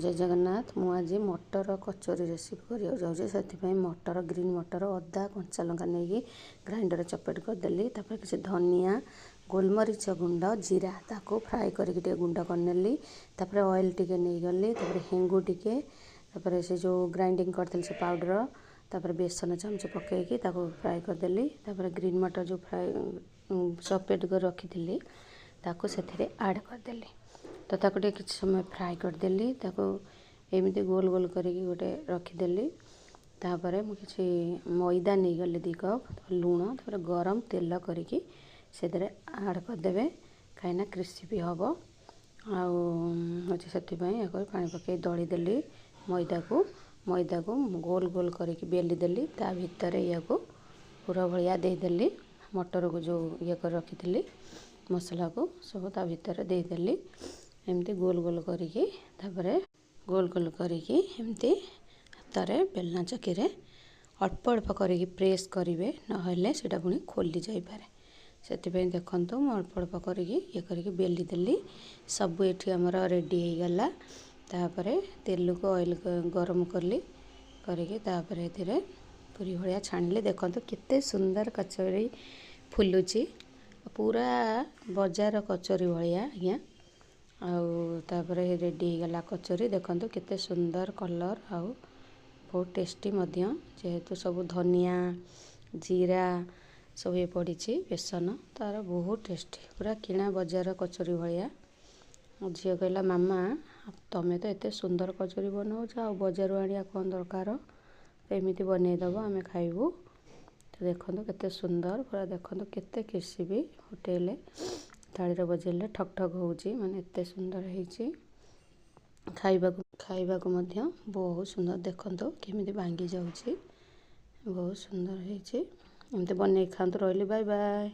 जय जगन्नाथ। मु आज मटर कचोरी रेसिपी करिया जाऊँ से मटर ग्रीन मटर अदा कंचा लंका नहीं ग्राइंडर चपेट करदेली किसी धनिया गोलमरीच गुंड जीरा ताको फ्राए करके गुंड करनेली ऑयल टिके नहीं गली हेंगू टिके से जो ग्राइंडिंग करते से पाउडर बेसन चामच पकईकी फ्राए करदेली ग्रीन मटर जो फ्राए चपेट कर रखी थी से ऐड करदेली तो किसी समय फ्राए करदेली एमती गोल गोल करके गोटे रखीदेली मुझे मैदा नहीं गली 2 कप लुण गरम तेल करके से ऐड करदे कहीं क्रिस्पी हम से पानी पकई दलीदेली मैदा को गोल गोल करके बेलीदेली भितर या पूरा भाया देदेली मटर को जो ये कर रखी थी मसला को सब भितर देदेली एमती गोल गोल करके गोल गोल करके एमती हाथ में बेलना चक्की अल्प अल्प करके प्रेस करेंगे ना से पुणी खोली जापे से देखु मुझे अल्प अल्प करके ये करके बेली देली सब ये आमर रेडी हो गला तेल को ऑयल गरम कली करके पूरी भाया छाणिले देखो केते सुंदर कचोरी फुलुची पूरा बजार कचोरी भाया आज्ञा रेडी गला कचोरी देखो केते सुंदर कलर आउ बहुत टेस्टी जेहेतु सब धनिया जीरा सब ये पड़ी बेसन तार बहुत टेस्टी पूरा किणा बजार कचोरी भाया झील कहला मामा तमें तो एत सुंदर कचोरी बनाऊच आ बजार आनिया कौन दरकार एमती बनईदब आम खाइबू तो देखो केते सुंदर पूरा देखो केते क्रिस्पी होटेल थाली बजेले ठक ठक होची माने एते सुंदर होची खाइबा को बहुत सुंदर देखो केमिति भांगी जाऊची बहुत सुंदर होची एमती बने खातु रही बाय बाय।